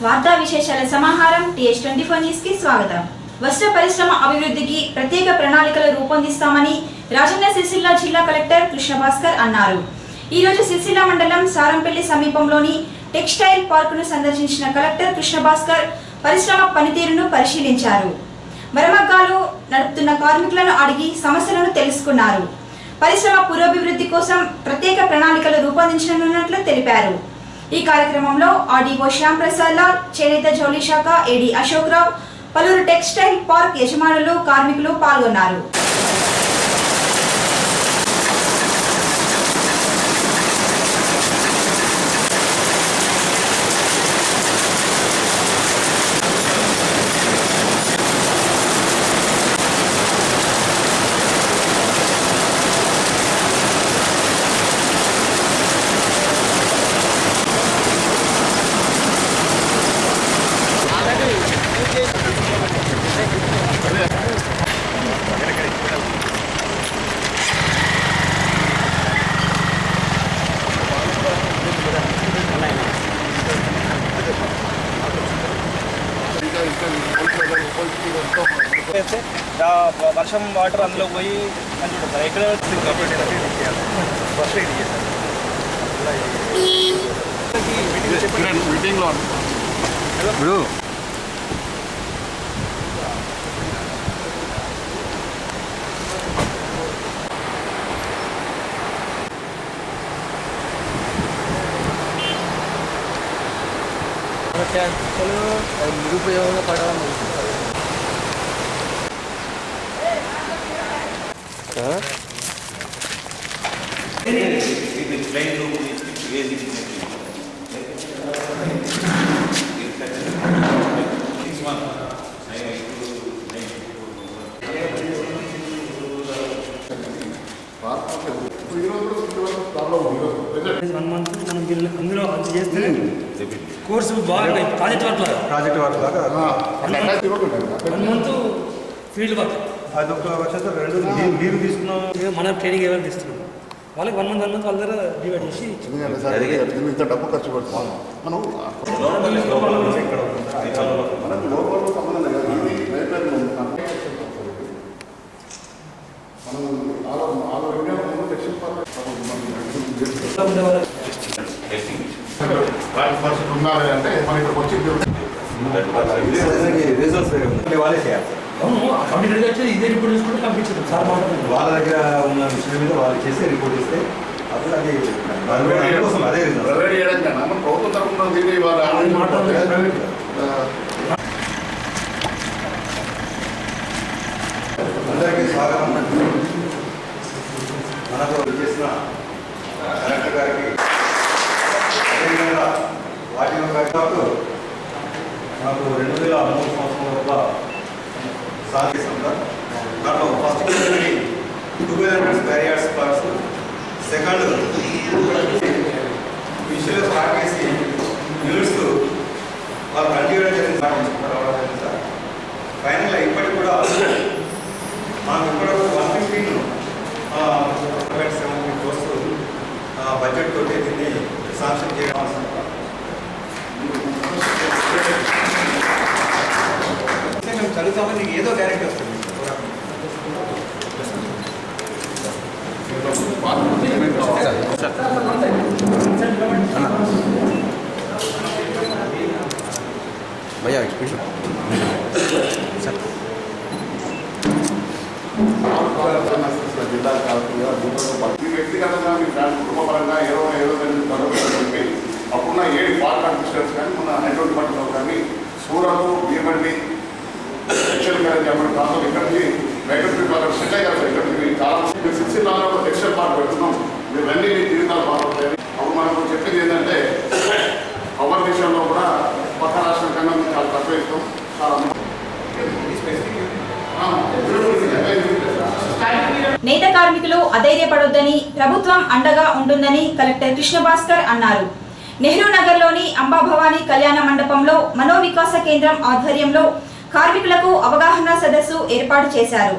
వార్తా విశేషాల సమాహారం TH24 న్యూస్ కి స్వాగతం. వస్త్ర పరిశ్రమ అభివృద్ధికి ప్రత్యేక ప్రణాళికలు రూపొందిస్తామని రాజన్న సిరిసిల్ల జిల్లా కలెక్టర్ కృష్ణ భాస్కర్ అన్నారు. ఈ రోజు సిరిసిల్ల మండలం సారంపల్లి సమీపంలోని టెక్స్టైల్ పార్కును సందర్శించిన కలెక్టర్ కృష్ణ భాస్కర్ పరిశ్రమ పనితీరును పరిశీలించారు. మరమగ్గాలు నడుపుతున్న కార్మికులను అడిగి సమస్యలను తెలుసుకున్నారు. పరిశ్రమ పురోభివృద్ధి కోసం ప్రత్యేక ప్రణాళికలు రూపొందించనున్నట్లు తెలిపారు. ఈ కార్యక్రమంలో ఆర్డీఓ శ్యామ్ ప్రసాద్ లాల్, చేనేత జౌళి శాఖ ఏడీ అశోక్ రావు, పలువురు టెక్స్టైల్ పార్క్ యజమానులు, కార్మికులు పాల్గొన్నారు. వర్షం వాటర్ అందులో పోయి మంచిగా ఎక్కడ మీటింగ్లో ఇప్పుడు నిరుపయోగంగా పడడం అందులో చేస్తే కోర్సు బాగా ప్రాజెక్ట్ వర్క్ లాగా 1 మంత్ ఫీల్డ్ వర్క్ అదొక వర్షంతో 2 లీవ్ తీసుకున్నాం. మనం ట్రైనింగ్ ఎవరు తీసుకున్నాం వాళ్ళకి 1 మంత్ వాళ్ళ దగ్గర డివైడ్ చేసి ఇంత డబ్బు ఖర్చు పెడతాం మనం అంటే మన ఇక్కడికి వచ్చి ఇదే రిపోర్ట్ చేసుకుంటే పంపించారు సార్. వాళ్ళ దగ్గర ఉన్న విషయం మీద వాళ్ళు చేసి రిపోర్ట్ ఇస్తే అప్పుడు అది కోసం అదే ప్రభుత్వం తరఫున దీన్ని అందరికీ స్వాగతం. మనకు చేసిన కలెక్టర్ గారికి అదేవిధంగా వాటి పాటు మనకు 2003 సంవత్సరంలో సాధిస్తాం సార్. దాంట్లో first together barriers parts, second విషయంలో స్టార్ట్ చేసి యూనిట్స్ వాళ్ళు కంటిన్యూ చేసి రావడం సార్. ఫైనల్గా ఇప్పటికి కూడా మనకు ఇప్పటివరకు 115 కోర్సు బడ్జెట్ తోటి దీన్ని శాంక్షన్ చేయడం. మేము చదువుతామని నీకు ఏదో గ్యారెంటీ వస్తుంది. భయ్యా ఎక్స్ప్రెషన్ జిల్లా కాకుండా వ్యక్తిగతంగా మీ కుటుంబ పరంగా ఏదో చెప్పి అప్పుడున్న 7 పార్క్ అడ్మినిస్ట్రేషన్ కానీ మన నెట్వర్క్ పట్టణంలో కానీ సూరత్, భీమండి, టెక్స్టైల్ క్యారేజ్ చెప్పడం కాదు. ఇక్కడికి వెంకటగిరి పార్క్ సెట్ అయ్యారు. ఇక్కడికి చాలా మీరు సిరిసిల్లాలో ఒక టెక్స్టైల్ పార్క్ పెడుతున్నాం. మీరు రండి, మీ జీవితాలు బాగుంటాయి. అప్పుడు మనకు చెప్పింది ఏంటంటే పవర్ విషయంలో కూడా పక్క రాష్ట్రం కన్నా మేము చాలా తక్కువ ఇస్తాం. చాలా నేత కార్మికులు అధైర్యపడొద్దని, ప్రభుత్వం అండగా ఉంటుందని కలెక్టర్ కృష్ణ భాస్కర్ అన్నారు. నెహ్రూ నగర్లోని అంబాభవాని కళ్యాణ మండపంలో మనోవికాస కేంద్రం ఆధ్వర్యంలో కార్మికులకు అవగాహన సదస్సు ఏర్పాటు చేశారు.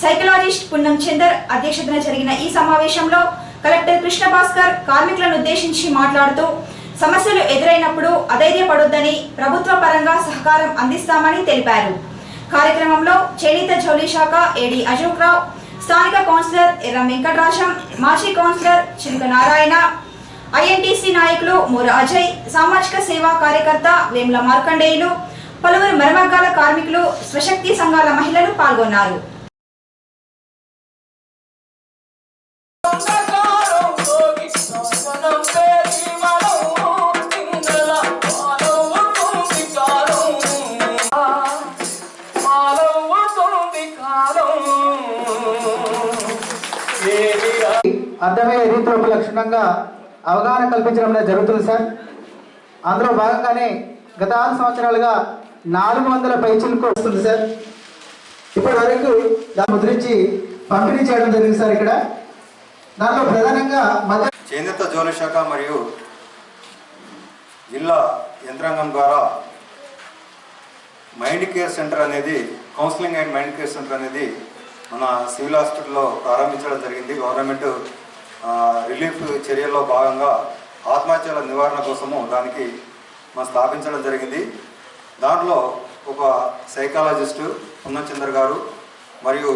సైకలాజిస్ట్ పున్నం చందర్ అధ్యక్షతన జరిగిన ఈ సమావేశంలో కలెక్టర్ కృష్ణ భాస్కర్ కార్మికులను ఉద్దేశించి మాట్లాడుతూ సమస్యలు ఎదురైనప్పుడు అధైర్యపడొద్దని ప్రభుత్వ పరంగా సహకారం అందిస్తామని తెలిపారు. కార్యక్రమంలో చేనేత జౌళి శాఖ ఏడి అశోక్ రావు, స్థానిక కౌన్సిలర్ ఎర్రం వెంకటరాజం, మాజీ కౌన్సిలర్ చిలుక నారాయణ, ఐఎన్టీసీ నాయకులు మూర అజయ్, సామాజిక సేవా కార్యకర్త వేముల మార్కండేయులు, పలువురు మరమగ్గాల కార్మికులు, స్వశక్తి సంఘాల మహిళలు పాల్గొన్నారు. అర్థమయ్యే రీతిలో లక్షణంగా అవగాహన కల్పించడం అనేది జరుగుతుంది సార్. అందులో భాగంగానే గత 6 సంవత్సరాలుగా 400 పైచీలకు వస్తుంది సార్. ఇప్పటి వరకు దాన్ని ముద్రించి పంపిణీ చేయడం జరిగింది సార్. ఇక్కడ దాంట్లో ప్రధానంగా చేనేత జౌళి శాఖ మరియు జిల్లా యంత్రాంగం ద్వారా మైండ్ కేర్ సెంటర్ అనేది, counselling and mind care centre అనేది మన సివిల్ హాస్పిటల్లో ప్రారంభించడం జరిగింది. గవర్నమెంట్ రిలీఫ్ చర్యల్లో భాగంగా ఆత్మహత్యల నివారణ కోసము దానికి మనం స్థాపించడం జరిగింది. దాంట్లో ఒక సైకాలజిస్టు పున్నచంద్ర గారు మరియు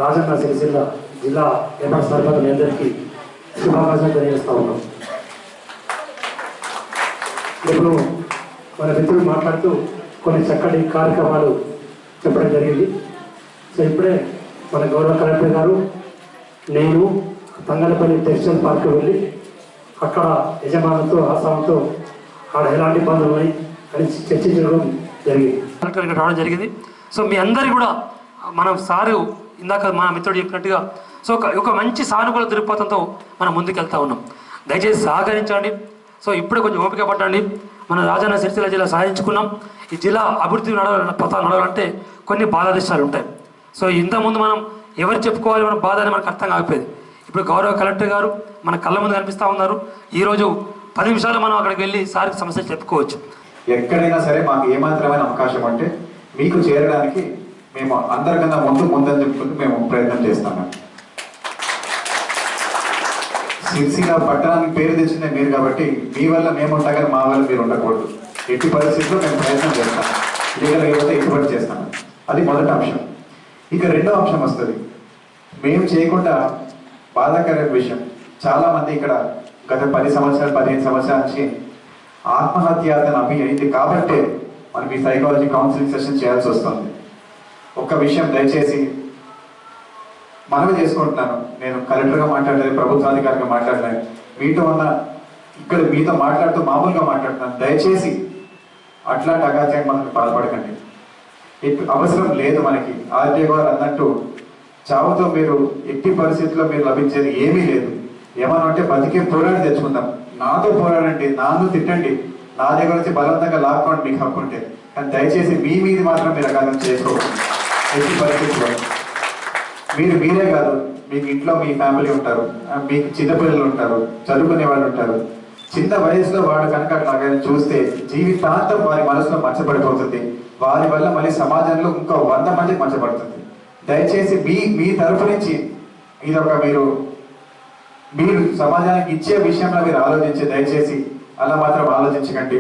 రాజన్న సిరిసిల్ల జిల్లా ఎంఎస్ సర్పంచ్ మీ అందరికీ శుభాకాంక్షలు తెలియజేస్తా ఉన్నాం. ఇప్పుడు మన మిత్రులు మాట్లాడుతూ కొన్ని చక్కటి కార్యక్రమాలు చెప్పడం జరిగింది. సో ఇప్పుడే మన గౌరవ కలెక్టర్ గారు, నేను తంగలపల్లి టెక్స్టైల్ పార్క్ వెళ్ళి అక్కడ యజమానులతో ఆసామంతో ఆడ ఎలాంటి ఇబ్బందులు ఉన్నాయి అని చర్చించడం జరిగింది. కలెక్టర్ ఇక్కడ రావడం జరిగింది. సో మీ అందరికీ కూడా మనం సారు ఇందాక మా మిత్రుడు చెప్పినట్టుగా సో ఒక మంచి సానుకూల దృక్పథంతో మనం ముందుకెళ్తా ఉన్నాం. దయచేసి సహకరించండి. సో ఇప్పుడే కొంచెం ఓపిక పట్టండి. మన రాజన్న సిరిసిల్ల జిల్లా సాధించుకున్నాం. ఈ జిల్లా అభివృద్ధి నడవాలంటే కొన్ని బాధాదిష్టాలు ఉంటాయి. సో ఇంతకుముందు మనం ఎవరు చెప్పుకోవాలి మన బాధ అని మనకు అర్థం కాకపోయేది. ఇప్పుడు గౌరవ కలెక్టర్ గారు మన కళ్ళ ముందు కనిపిస్తూ ఉన్నారు. ఈరోజు 10 నిమిషాలు మనం అక్కడికి వెళ్ళి సార్కి సమస్యలు చెప్పుకోవచ్చు. ఎక్కడైనా సరే మాకు ఏమాత్రమైన అవకాశం అంటే మీకు చేరడానికి మేము అందరికన్నా ముందని చెప్పుకుంటూ మేము ప్రయత్నం చేస్తాము. సిరిసిల్ల పట్టణానికి పేరు తెచ్చిందే మీరు కాబట్టి మీ వల్ల మేము ఉంటాం కానీ మా వల్ల మీరు ఉండకూడదు. ఎట్టి పరిస్థితుల్లో మేము ప్రయత్నం చేస్తాం. లీగల్ అయితే ఎటువంటి చేస్తాము. అది మొదటి అంశం. ఇక రెండో అంశం వస్తుంది. మేము చేయకుండా బాధాకరమైన విషయం, చాలామంది ఇక్కడ గత 10 సంవత్సరాలు 15 సంవత్సరాల నుంచి ఆత్మహత్యాతన అయింది కాబట్టే మనకి సైకాలజీ కౌన్సిలింగ్ సెషన్ చేయాల్సి వస్తుంది. ఒక్క విషయం దయచేసి మనవి చేసుకుంటున్నాను. నేను కలెక్టర్గా మాట్లాడలేదు, ప్రభుత్వాధికారిగా మాట్లాడలేదు, మీతో ఉన్న ఇక్కడ మీతో మాట్లాడుతూ మామూలుగా మాట్లాడుతున్నాను. దయచేసి అట్లాంటి అగాత్యానికి మనకు పాల్పడకండి. అవసరం లేదు. మనకి ఆర్టీఓ గారు అన్నట్టు చావుతో మీరు ఎట్టి పరిస్థితుల్లో మీరు లభించేది ఏమీ లేదు. ఏమన్నా అంటే బతికే పోరాడి తెచ్చుకుందాం. నాతో పోరాడండి, నాతో తిట్టండి, నా దగ్గర నుంచి బలవంతంగా లాక్కోండి మీకు హక్కు ఉంటే. కానీ దయచేసి మీ మీది మాత్రం మీరు అగాధం చేసుకోవాలి. ఎట్టి పరిస్థితుల్లో మీరే కాదు, మీకు ఇంట్లో మీ ఫ్యామిలీ ఉంటారు, మీకు చిన్నపిల్లలు ఉంటారు, చదువుకునే వాళ్ళు ఉంటారు. చిన్న వయసులో వాడు కనుక అట్లా చూస్తే జీవితాంతం వారి మనసులో మచ్చబడిపోతుంది. వారి వల్ల మళ్ళీ సమాజంలో ఇంకో 100 మందికి మచ్చబడుతుంది. దయచేసి మీ తరఫు నుంచి ఇదొక మీరు సమాజానికి ఇచ్చే విషయంలో మీరు ఆలోచించి దయచేసి అలా మాత్రం ఆలోచించకండి.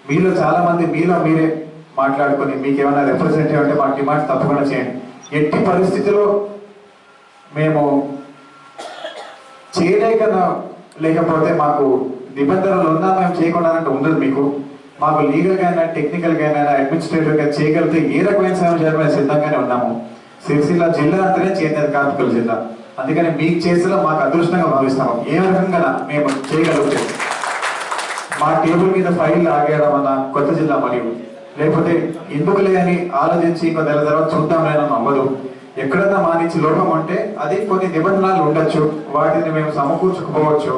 మీలో చాలా మంది మీరే మాట్లాడుకొని మీకు ఏమైనా రిప్రజెంటేటివ్ అంటే మాకు డిమాండ్స్ తప్పకుండా చేయండి. ఎట్టి పరిస్థితుల్లో మేము లేకపోతే మాకు నిబంధనలు ఉన్నా మేము చేయకుండా అంటే ఉండదు. మీకు మాకు లీగల్గా అయినా టెక్నికల్గా అయినా అడ్మినిస్ట్రేటివ్గా చేయగలిగితే ఏ రకమైన సేవ చేయడం సిద్ధంగానే ఉన్నాము. సిరిసిల్ల జిల్లా అంటేనే చేనేత కార్మికుల జిల్లా. అందుకని మీకు చేసేలా మాకు అదృష్టంగా భావిస్తాము. ఏ రకంగా మేము చేయగలిగితే మా టేబుల్ మీద ఫైల్ ఆగేయడం అన్న కొత్త జిల్లా మరియు లేకపోతే ఎందుకులే అని ఆలోచించి ఇంకో నెల తర్వాత చూద్దాంలేనో అవ్వదు. ఎక్కడన్నా మా నుంచి లోపం అంటే అది కొన్ని నిబంధనలు ఉండొచ్చు, వాటిని మేము సమకూర్చుకోవచ్చు.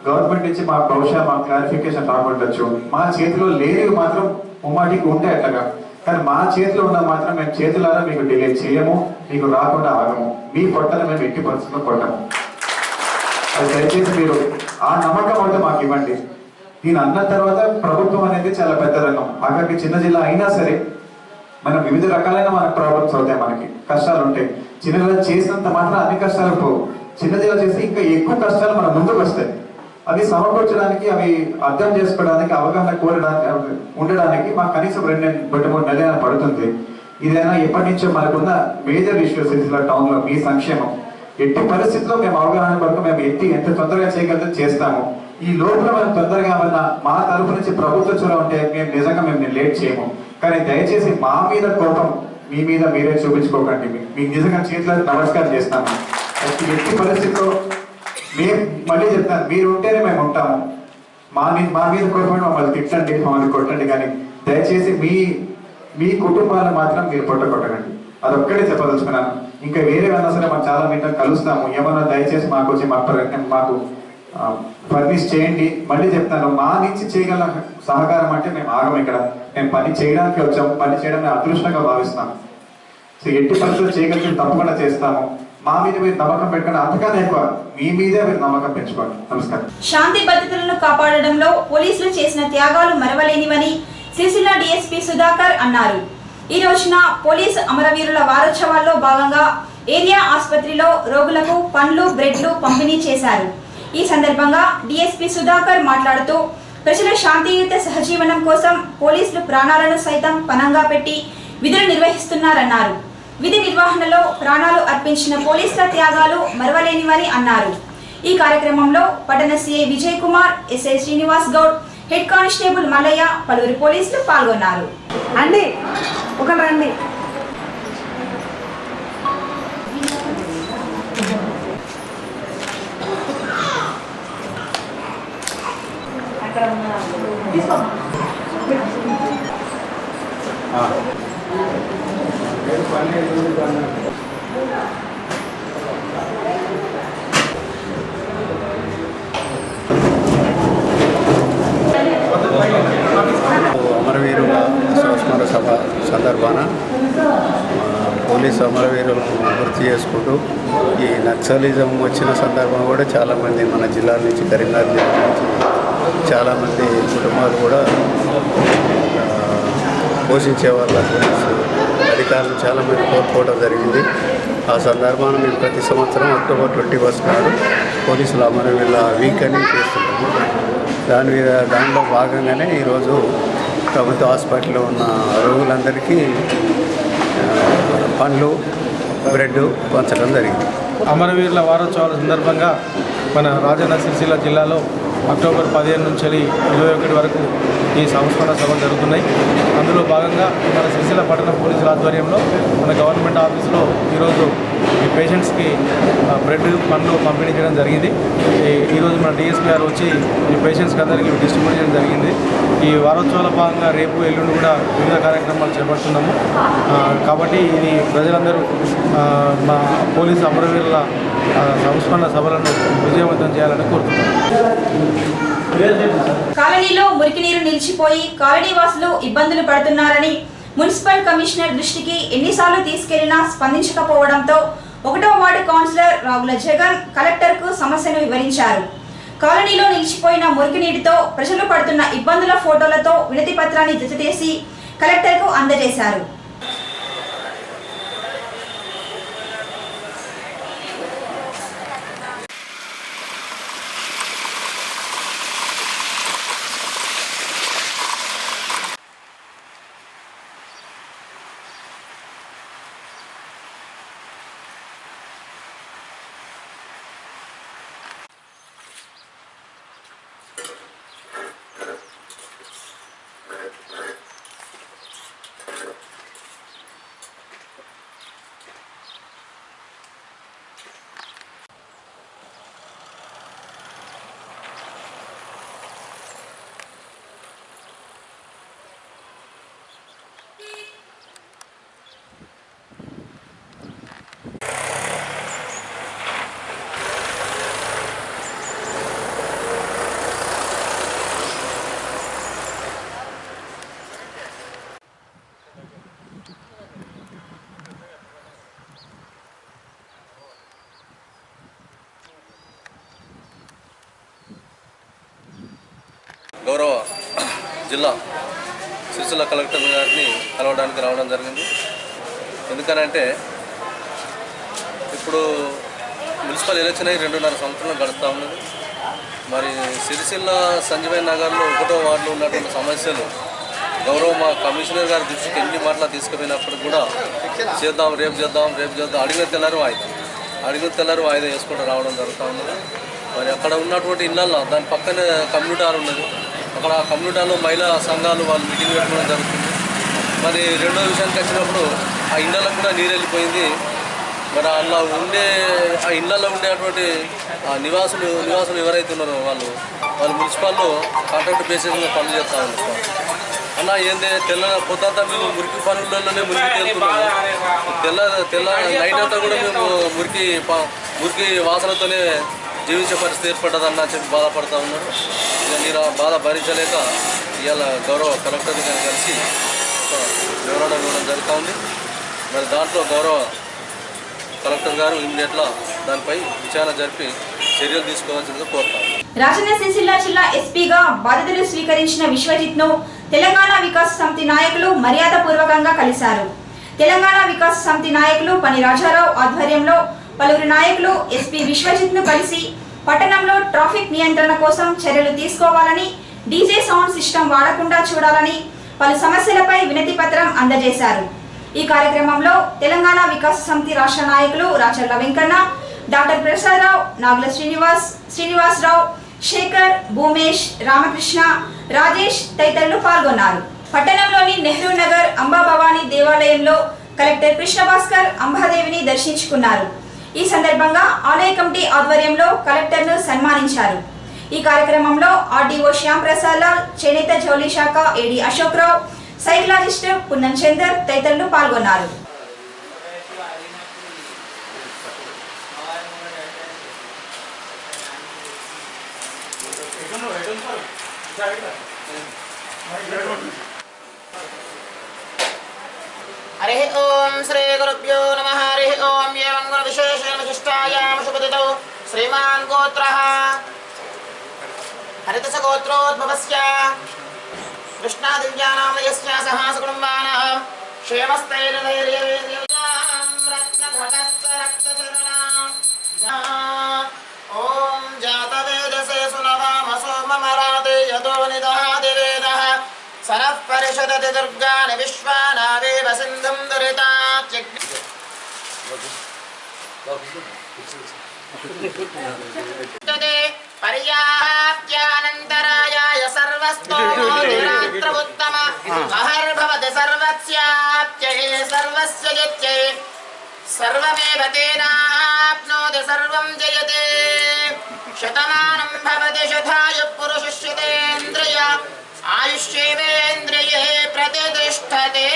గవర్నమెంట్ నుంచి మా బహుశా మా క్లారిఫికేషన్ రాకుండొచ్చు. మా చేతిలో లేనివి మాత్రం ముమ్మాటికి ఉంటాయి అట్లాగా. కానీ మా చేతిలో ఉన్న మాత్రం మేము చేతులారా మీకు డిలే చేయము, మీకు రాకుండా ఆగము. మీ పొట్టను మేము ఎట్టి పరిస్థితుల్లో కొట్టము. అది దయచేసి మీరు ఆ నమ్మకం అయితే మాకు ఇవ్వండి. దీని అన్న తర్వాత ప్రభుత్వం అనేది చాలా పెద్ద రంగం. అక్కడికి చిన్న జిల్లా అయినా సరే మనం వివిధ రకాలైన మనకు ప్రాబ్లమ్స్ అవుతాయి, మనకి కష్టాలు ఉంటాయి. చిన్న జిల్లా చేసినంత మాత్రం అన్ని కష్టాలు పోవు. చిన్న జిల్లా చేస్తే ఇంకా ఎక్కువ కష్టాలు మన ముందుకు వస్తాయి. అవి సమకూర్చడానికి, అవి అర్థం చేసుకోవడానికి, అవగాహన కోరడానికి ఉండడానికి మాకు కనీసం 2-3 నెలలు పడుతుంది. ఇదైనా ఎప్పటి నుంచో మనకున్న మేజర్ ఇష్యూస్ సిరిసిల్ల టౌన్లో మీ సంక్షేమం. ఎట్టి పరిస్థితుల్లో మేము అవగాహన వరకు మేము ఎంత తొందరగా చేయగలిగితే చేస్తాము. ఈ లోపల మనం తొందరగా ఏమన్నా మా తరపు నుంచి ప్రభుత్వ చొరవ ఉంటే మేము లేట్ చేయము. కానీ దయచేసి మా మీద కోపం మీ మీద మీరే చూపించుకోకండి. మీకు నిజంగా చేతులకు నమస్కారం చేస్తాము. ఎట్టి పరిస్థితుల్లో మేము మళ్ళీ చెప్తాను, మీరు ఉంటేనే మేము ఉంటాము. మా మీద కోపం మమ్మల్ని తిట్టండి, మమ్మల్ని కొట్టండి, కానీ దయచేసి మీ కుటుంబాలను మాత్రం మీరు కొట్టకండి. అదొక్కడే చెప్పదలుచుకున్నాను. ఇంకా వేరే అన్నా సరే మనం చాలా మీద కలుస్తాము. ఏమన్నా దయచేసి మాకు వచ్చి మాకు ఫర్నిష్ చేయండి. మళ్ళీ చెప్తాను, మా నుంచి చేయగల సహకారం అంటే మేము ఆగం. ఇక్కడ మేము పని చేయడానికి వచ్చాము, పని చేయడం మేము అదృష్టంగా భావిస్తాము. సో ఎట్టి పరిస్థితులు చేయగలిగితే తప్పకుండా చేస్తాము. మా మీద మీరు నమ్మకం పెట్టుకుని, అంతకన్నా ఎక్కువ మీ మీదే మీరు నమ్మకం పెంచుకోండి. నమస్కారం. శాంతి భద్రతలను కాపాడడంలో పోలీసులు చేసిన త్యాగాలు మరవలేనివని సిరిసిల్ల డీఎస్పీ సుధాకర్ అన్నారు. ఈ రోజున పోలీసు అమరవీరుల వారోత్సవాల్లో భాగంగా ఏరియా ఆసుపత్రిలో రోగులకు పండ్లు, బ్రెడ్లు పంపిణీ చేశారు. ఈ సందర్భంగా డీఎస్పీ సుధాకర్ మాట్లాడుతూ ప్రజల శాంతియుత సహజీవనం కోసం పోలీసులు ప్రాణాలను సైతం పణంగా పెట్టి విధులు నిర్వహిస్తున్నారన్నారు. విధి నిర్వహణలో ప్రాణాలు అర్పించిన పోలీసుల త్యాగాలు మరవలేనివని అన్నారు. ఈ కార్యక్రమంలో పట్టణ CI Vijay Kumar, SI Srinivas Goud, head constable Mallaiah, పలువురు పోలీసులు పాల్గొన్నారు. అండి ఒకరు రండి. అమరవీరుల సంస్మరణ సభ సందర్భాన పోలీసు అమరవీరులను గుర్తు చేసుకుంటూ ఈ నక్సలిజం వచ్చిన సందర్భం కూడా చాలామంది మన జిల్లా నుంచి, కరీంనగర్ జిల్లా నుంచి చాలామంది కుటుంబాలు కూడా పోషించే వాళ్ళ పోలీసు అధికారులు చాలామంది కోల్పోవడం జరిగింది. ఆ సందర్భాన మేము ప్రతి సంవత్సరం అక్టోబర్ 21 నాడు పోలీసుల అమరవీరుల వీక్ అని చేస్తున్నాము. దానిలో భాగంగానే ఈరోజు ప్రభుత్వ హాస్పిటల్లో ఉన్న రోగులందరికీ పండ్లు, బ్రెడ్ పంచడం జరిగింది. అమరవీరుల వారోత్సవాల సందర్భంగా మన రాజన్న సిరిసిల్ల జిల్లాలో అక్టోబర్ 15 నుంచి 21 వరకు ఈ సంస్మరణ సభలు జరుగుతున్నాయి. అందులో భాగంగా మన సిరిసిల్ల పట్టణ పోలీసుల ఆధ్వర్యంలో మన గవర్నమెంట్ ఆఫీసులో ఈరోజు ఈ పేషెంట్స్కి బ్రెడ్, పండ్లు పంపిణీ చేయడం జరిగింది. ఈరోజు మన డిఎస్పీ గారు వచ్చి ఈ పేషెంట్స్కి అందరికీ డిస్ట్రిబ్యూట్ చేయడం జరిగింది. ఈ వారోత్సవాల భాగంగా రేపు, ఎల్లుండి కూడా వివిధ కార్యక్రమాలు చేపడుతున్నాము. కాబట్టి ఇది ప్రజలందరూ మా పోలీసు అమరవీరుల సంస్మరణ సభలను విజయవంతం చేయాలని కోరుతున్నాను. కాలనీలో మురికి నీరు నిలిచిపోయి కాలనీ వాసులు ఇబ్బందులు పడుతున్నారని మున్సిపల్ కమిషనర్ దృష్టికి ఎన్నిసార్లు తీసుకెళ్లినా స్పందించకపోవడంతో 1వ వార్డు కౌన్సిలర్ రాగుల జగన్ కలెక్టర్కు సమస్యను వివరించారు. కాలనీలో నిలిచిపోయిన మురికి నీటితో ప్రజలు పడుతున్న ఇబ్బందుల ఫోటోలతో వినతి పత్రాన్ని జతచేసి కలెక్టర్కు అందజేశారు. గౌరవ జిల్లా సిరిసిల్ల కలెక్టర్ గారిని కలవడానికి రావడం జరిగింది. ఎందుకనంటే ఇప్పుడు మున్సిపల్ ఎలక్షన్ అయ్యి 2.5 సంవత్సరాలు గడుస్తూ ఉన్నది. మరి సిరిసిల్ల సంజీవయ్య నగర్లో 1వ వార్డులో ఉన్నటువంటి సమస్యలు గౌరవ మా కమిషనర్ గారి దృష్టికి ఎన్ని మాటలు తీసుకుపోయినప్పుడు కూడా రేపు చేద్దాం అడిగిన తెల్లారు వాయిదా వేసుకుంటూ రావడం జరుగుతూ ఉన్నది. మరి అక్కడ ఉన్నటువంటి ఇళ్ళల్లో దాని పక్కనే కమ్యూనిటీ హాల్ ఉన్నది. అక్కడ ఆ కమ్యూనిటీ హాల్లో మహిళా సంఘాలు వాళ్ళు మీటింగ్ పెట్టుకోవడం జరుగుతుంది. మరి రెండో విషయానికి వచ్చినప్పుడు ఆ ఇళ్ళకు కూడా నీరు వెళ్ళిపోయింది. మరి అలా ఆ ఇళ్ళల్లో ఉండేటువంటి నివాసులు ఎవరైతే ఉన్నారో వాళ్ళు మున్సిపాల్లో కాంట్రాక్ట్ బేసిస్ మీద పనులు చేస్తూ ఉన్నారు. అలా ఏంది పొద్దంతా మేము మురికి పనులలోనే మురికి తేలుతున్నాము. తెల్ల నైట్ అంతా కూడా మేము మురికి వాసనతోనే జీవించే పరిస్థితి ఏర్పడ్డదన్న చెప్పి బాధపడుతూ ఉన్నారు. ఇక మీరు ఆ బాధ భరించలేక ఇవాళ గౌరవ కలెక్టర్ గారిని కలిసి వివరణ ఇవ్వడం జరుగుతూ ఉంది. మరి దాంట్లో గౌరవ కలెక్టర్ గారు ఇమ్మీడియట్గా దానిపై విచారణ జరిపి చర్యలు తీసుకోవాల్సిందిగా కోరుతారు. రాజన్న సిరిసిల్ల జిల్లా ఎస్పీగా బాధ్యతలు స్వీకరించిన విశ్వజిత్ను తెలంగాణ వికాస్ సమితి నాయకులు మర్యాదపూర్వకంగా కలిశారు. తెలంగాణ వికాస్ సమితి నాయకులు పని రాజారావు ఆధ్వర్యంలో పలువురు నాయకులు ఎస్పీ విశ్వజిత్ను కలిసి పట్టణంలో ట్రాఫిక్ నియంత్రణ కోసం చర్యలు తీసుకోవాలని, డీజే సౌండ్ సిస్టమ్ వాడకుండా చూడాలని పలు సమస్యలపై వినతి పత్రం అందజేశారు. ఈ కార్యక్రమంలో తెలంగాణ వికాస్ సమితి రాష్ట్ర నాయకులు రాచర్ల వెంకన్న, డాక్టర్ ప్రసాదరావు, నాగుల శ్రీనివాసరావు, శేఖర్, భూమేష్, రామకృష్ణ, రాజేష్ తదితరులు పాల్గొన్నారు. పట్టణంలోని నెహ్రూ నగర్ అంబాభవాని దేవాలయంలో కలెక్టర్ కృష్ణభాస్కర్ అంబాదేవిని దర్శించుకున్నారు. ఈ సందర్భంగా ఆలయ కమిటీ ఆధ్వర్యంలో కలెక్టర్ను సన్మానించారు. ఈ కార్యక్రమంలో ఆర్డీఓ శ్యామ్ ప్రసాద్ లాల్, చేనేత జౌళి శాఖ ఏడీ అశోక్ రావు, సైకలాజిస్ట్ పున్నం చందర్ తదితరులు పాల్గొన్నారు. हरि ओम श्री गुरुभ्यो नमः. हरि ओम ये मंगल विशेषेण विशिष्टायां शुभदितौ श्रीमान् गोत्रः हरितस गोत्रोद्भवस्य कृष्णादिव्यानामयस्य सहासकुटुम्बानां क्षेमस्थैर्यधैर्यवीर्यं रत्नघटस्थ रक्तचरणां ओम जातवेदसे सुनवामसो ममराते यतो निदहाति वेदः सरः परिषदति दुर्गानि विश्वानावेव सिन्धुं दुरिताच्चिक्ते पर्याप्त्यानन्तरायाय सर्वस्तोमोदिरात्रमुत्तम महर्भवति सर्वस्याप्त्यै सर्वस्य जित्यै सर्वमेव तेनाप्नोति सर्वं जयते शतमानं भवति शतायुः पुरुषस्यतेन्द्रिय आयुष्येवेन्द्रिये प्रतिष्ठते.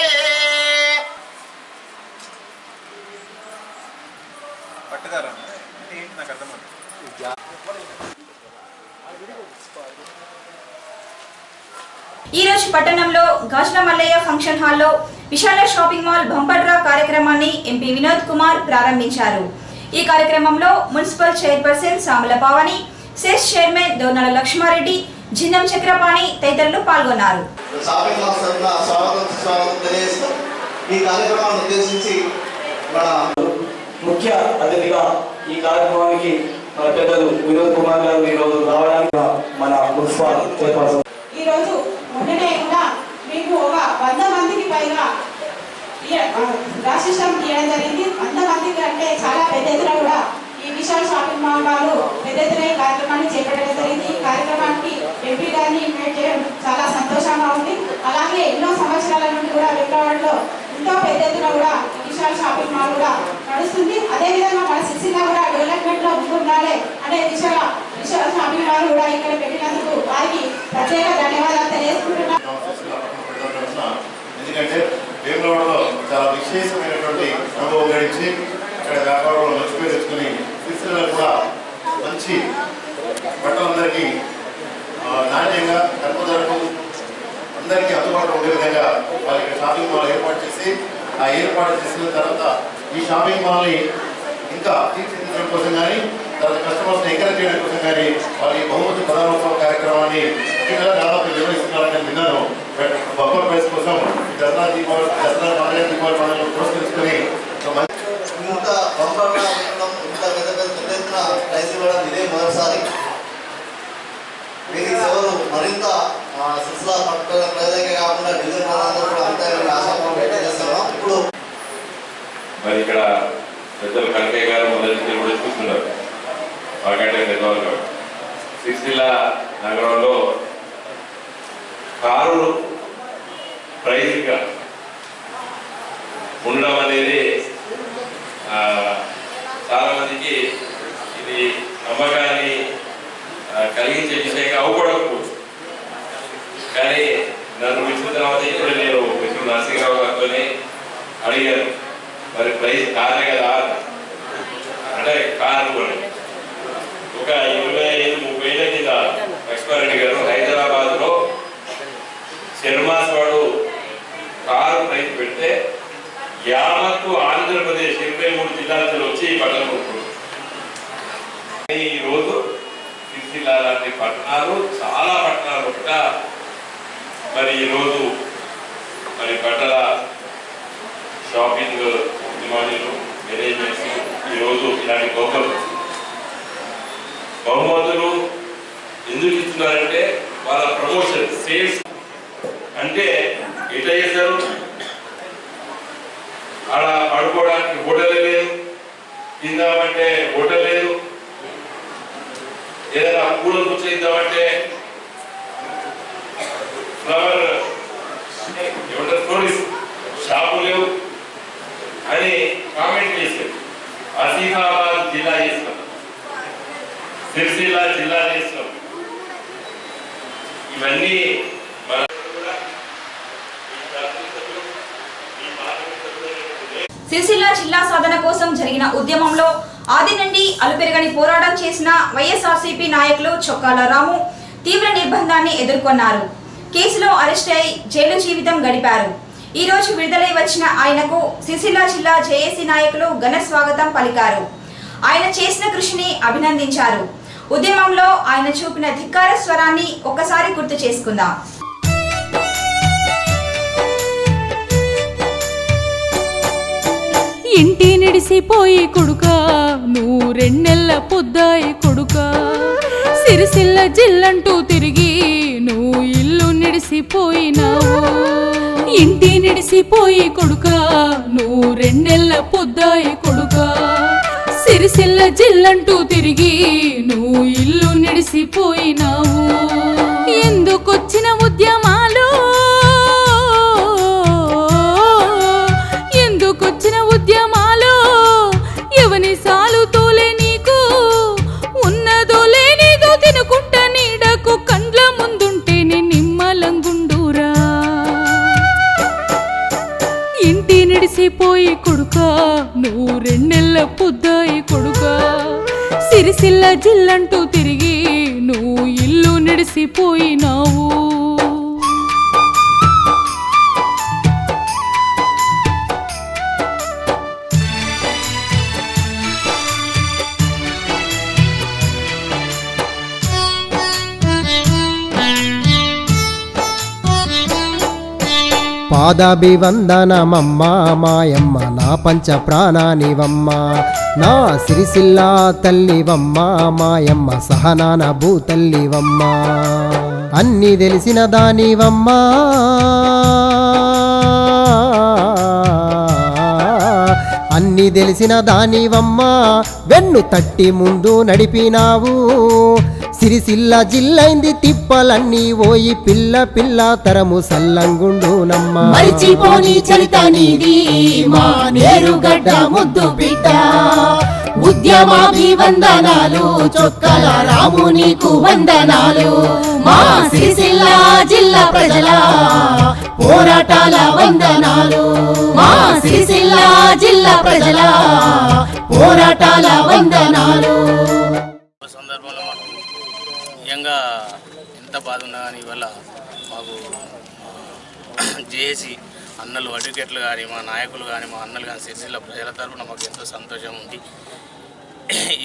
ఈ రోజు పట్టణంలో గాజుల మల్లయ్య ఫంక్షన్ హాల్లో Vishala shopping mall bumper draw కార్యక్రమాన్ని ఎంపీ వినోద్ కుమార్ ప్రారంభించారు. ఈ కార్యక్రమంలో municipal chairperson Samala Pavani, cess chairman Dornala Laxma Reddy, Jinnam Chakrapani తదితరులు పాల్గొన్నారు. ఈ కార్యక్రమాన్ని ఉద్దేశించి మన ముఖ్య అతిథిగా ఈ కార్యక్రమానికి మన పెద్దలు వినోద్ కుమార్ గారు ఈరోజు రావడానికి మన మున్సిపల్ చైర్పర్సన్ ఈరోజు మొన్ననే కూడా మీకు ఒక 100 మందికి పైగా రాశిష్టం తీయడం జరిగింది. 100 మందికి అంటే చాలా పెద్ద ఎత్తున కూడా ఈ విశాల్ షాపింగ్ మాల్ వాళ్ళు పెద్ద ఎత్తున ఈ కార్యక్రమాన్ని చేపట్టడం జరిగింది. ఈ కార్యక్రమానికి ఎంపీ గారిని ఇన్వైట్ చేయడం చాలా సంతోషంగా ఉంది. అలాగే ఎన్నో సంవత్సరాల నుండి కూడా విజయవాడలో ఎంతో పెద్ద ఎత్తున కూడా విశాల్ షాపింగ్ మాల్ కూడా నడుస్తుంది. అదేవిధంగా మన సిరిసిల్ల కూడా డెవలప్మెంట్ లో ముందుండాలి అనే దిశగా విశాల్ షాపింగ్ మాల్ కూడా ఇక్కడ పెట్టినందుకు వారికి ప్రత్యేక ధన్యవాదాలు తెలియజేసుకుంటున్నాను. ఎందుకంటే వేములవాడలో చాలా విశేషమైనటువంటి అనుభవం గడించి అక్కడ వ్యాపారంలో మంచి పేరు తెచ్చుకుని సిరిసిల్లలో కూడా మంచి బట్టలందరికీ నాణ్యంగా తక్కువ ధరకు అందరికీ అందుబాటులో ఉండే విధంగా వాళ్ళకి షాపింగ్ మాల్ ఏర్పాటు చేసి ఆ ఏర్పాటు చేసిన తర్వాత ఈ షాపింగ్ మాల్ని ఇంకా తీర్చిదిద్దడం కోసం కానీ తర్వాత కస్టమర్స్ని ఎంకరేజ్ చేయడం కోసం కానీ వాళ్ళ బహుమతి ప్రధానోత్సవ కార్యక్రమాన్ని దాదాపు నిర్వహిస్తున్నారని విన్నాను. బొబ్బర్ ప్రైస్ కోసం దసరా పండుగ దీపావళి పండుగను పురస్కరించుకొని ఇంత బంపర్గా ఉండడం, ఇంత పెద్ద ఎత్తున ప్రైజ్ ఇవ్వడం ఇదే మొదటిసారి. ఎవరు మరింత సిరిసిల్ల పట్టణ ప్రజలకే కాకుండా నిధులు కూడా అంతాయని ఆశాభావం వ్యక్తం చేస్తున్నాం. ఇప్పుడు మరి ఇక్కడ పెద్దలు కనకయ్య గారు మొదటి కూడా చూస్తున్నారు మాకంటే పెద్దవాళ్ళు కాబట్టి సిరిసిల్ల నగరంలో కారులు ప్రైజ్గా ఉండడం అనేది చాలా మందికి ఇది నమ్మకాన్ని కలిగించే విషయంగా అవకూడకపోవచ్చు. కానీ నన్ను విష్ణు తర్వాత ఇప్పుడే నేను విష్ణు నరసింహరావు గారితో అడిగాను, మరి ప్రైజ్ కారే కదా అంటే కారు కొని ఒక 25-30 ఏళ్ళ కింద లక్ష్మారెడ్డి గారు హైదరాబాద్లో శర్మాస్ వాడు కారు ప్రైజ్ పెడితే యావత్తు ఆంధ్రప్రదేశ్ 23 జిల్లాలతో వచ్చి బట్టలు కొనుక్కుంటారు. ఈరోజు సిరిసిల్ల లాంటి పట్టణాలు చాలా పట్టణాలు ఒకట మరి ఈరోజు మరి బట్టల షాపింగ్ డిమాండ్లు మేనేజ్మెంట్స్ ఈరోజు ఇలాంటి బహుమతులు ఎందుకు ఇస్తున్నారంటే వాళ్ళ ప్రమోషన్ సేల్స్ అంటే ఎట్లా చేశారు. ఆడ పడుకోవడానికి హోటల్ లేదు, తిందామంటే హోటల్ లేదు, ఏదైనా పూలు కూర్చొద్దామంటే ఫ్లవర్ ఏమంటారు ఫ్లోరిస్ షాపు లేవు అని కామెంట్ చేశారు. ఆసిఫాబాద్ జిల్లా చేస్తాం, సిరిసిల్ల జిల్లా చేస్తాం. ఇవన్నీ సిరిసిల్ల జిల్లా సాధన కోసం జరిగిన ఉద్యమంలో ఆది నుండి అలుపెరగని పోరాటం చేసిన వైఎస్ఆర్సీపీ నాయకులు చొక్కాల రాము తీవ్ర నిర్బంధాన్ని ఎదుర్కొన్నారు. కేసులో అరెస్ట్ అయి జైలు జీవితం గడిపారు. ఈ రోజు విడుదలై వచ్చిన ఆయనకు సిరిసిల్ల జిల్లా జేఏసీ నాయకులు ఘన స్వాగతం పలికారు. ఆయన చేసిన కృషిని అభినందించారు. ఉద్యమంలో ఆయన చూపిన ధిక్కార స్వరాన్ని ఒక్కసారి గుర్తు చేసుకుందాం. ఇంటి నిడిసిపోయి కొడుకా నువ్వు 2 నెలల పొద్దాయి కొడుకా సిరిసిల్ల జిల్లంటూ తిరిగి నువ్వు ఇల్లు నిడిసిపోయినావు. ఇంటి నిడిసిపోయి కొడుకా నువ్వు 2 నెలల పొద్దాయి కొడుకా సిరిసిల్ల జిల్లంటూ తిరిగి నువ్వు ఇల్లు నిడిసిపోయినావు. ఎందుకొచ్చిన ఉద్యమాలు ఉద్యమాలు ఎవని సాలు తోలే నీకు ఉన్నదో లేనిదో తినుకుంటా నీడకు కండ్ల ముందుంటేనే నిమ్మలంగుండూరా. ఇంటి నిడిసిపోయి కొడుకా నువ్వు 2 నెలల పొద్దాయి కొడుకా సిరిసిల్ల జిల్లంటూ తిరిగి నువ్వు ఇల్లు నిడిసిపోయినావు. పాదాభివందనమమ్మ మాయమ్మ నా పంచ ప్రాణానివమ్మ నా సిరిసిల్ల తల్లివమ్మ మాయమ్మ సహనాన భూతల్లివమ్మ అన్ని తెలిసిన దానివమ్మ అన్ని తెలిసిన దానివమ్మ వెన్ను తట్టి ముందు నడిపినావు. సిరిసిల్ల జిల్లైంది తిప్పలన్నీ ఓయి పిల్ల పిల్ల తరము సల్లంగుండునమ్మ. మరిచిపోని చరిత నీది మా నేరుగడ్డ ముద్దు బిడ్డ ఉద్యమాభివందనాలు చొక్కల రాము నీకు వందనాలు. మా సిరిసిల్ల జిల్లా ప్రజల పోరాటాల వందనాలు. మా సిరిసిల్ల జిల్లా ప్రజల పోరాటాల వందనాలు. నిజంగా ఎంత బాధ ఉన్నా కానీ ఇవాళ మాకు జేఏసీ అన్నలు అడ్వకేట్లు కానీ మా నాయకులు కానీ మా అన్నలు కానీ సిరిసిల్ల ప్రజల తరఫున మాకు ఎంతో సంతోషం ఉంది.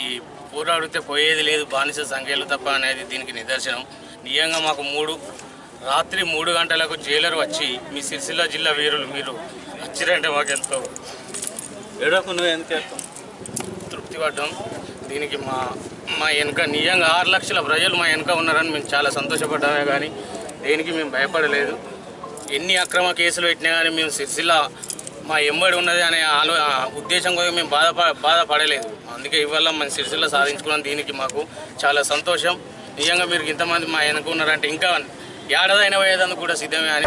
ఈ పోరాడితే పోయేది లేదు బానిస సంఖ్యలు తప్ప అనేది దీనికి నిదర్శనం. నిజంగా మాకు రాత్రి 3 గంటలకు జైలర్ వచ్చి మీ సిరిసిల్ల జిల్లా వీరులు మీరు వచ్చిరంటే మాకెంతో తృప్తి పడ్డాం. దీనికి మా వెనుక నిజంగా 6 లక్షల ప్రజలు మా వెనుక ఉన్నారని మేము చాలా సంతోషపడ్డామే, కానీ దేనికి మేము భయపడలేదు. ఎన్ని అక్రమ కేసులు పెట్టినా కానీ మేము సిరిసిల్ల మా ఎంబడి ఉన్నది అనే ఉద్దేశం కూడా మేము బాధపడలేదు. అందుకే ఇవాళ మన సిరిసిల్ల సాధించుకున్నాం. దీనికి మాకు చాలా సంతోషం. నిజంగా మీరు ఇంతమంది మా వెనుక ఉన్నారంటే ఇంకా ఏడాదైనా పోయేదందుకు కూడా సిద్ధమే అని.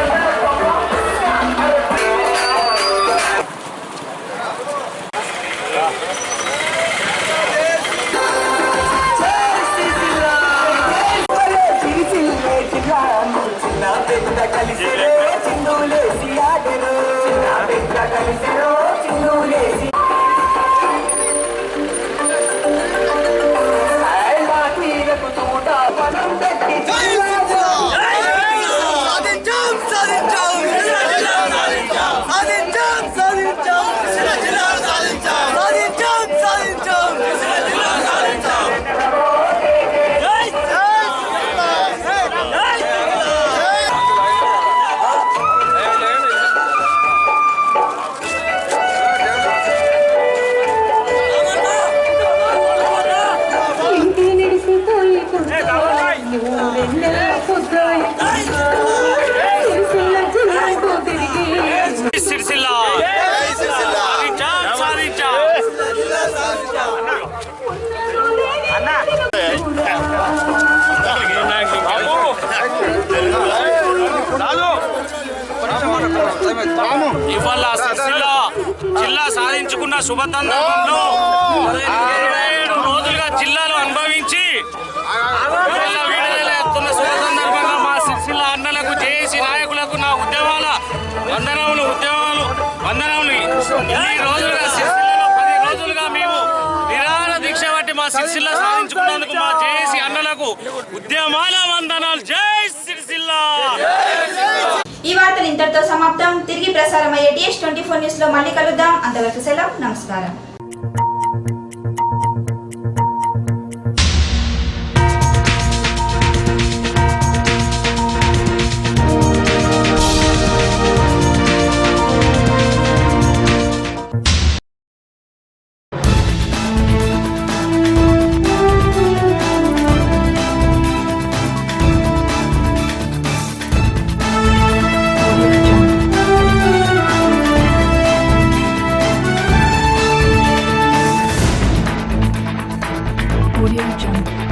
ఇవాళ సిరిసిల్ల జిల్లా సాధించుకున్న శుభతంత్రంలో 27 రోజులుగా జిల్లాలో అనుభవించి విడుదల ఎత్తున్న శుభ సందర్భంగా మా సిరిసిల్ల అన్నలకు జేఏసీ నాయకులకు నా వందనములు. ఈ రోజులుగా సిరిసిల్లలో 10 రోజులుగా మేము నిరాహార దీక్ష బట్టి మా సిరిసిల్ల సాధించుకున్నందుకు మా జేఏసీ అన్నలకు ఉద్యమాల వందనాలు. జై సిరిసిల్ల. ఈ వార్తలు ఇంతటితో సమాప్తం. తిరిగి ప్రసారమయ్యే TH24 న్యూస్ లో మళ్ళీ కలుద్దాం. అంతవరకు సెలవు. నమస్కారం. Audio Jungle.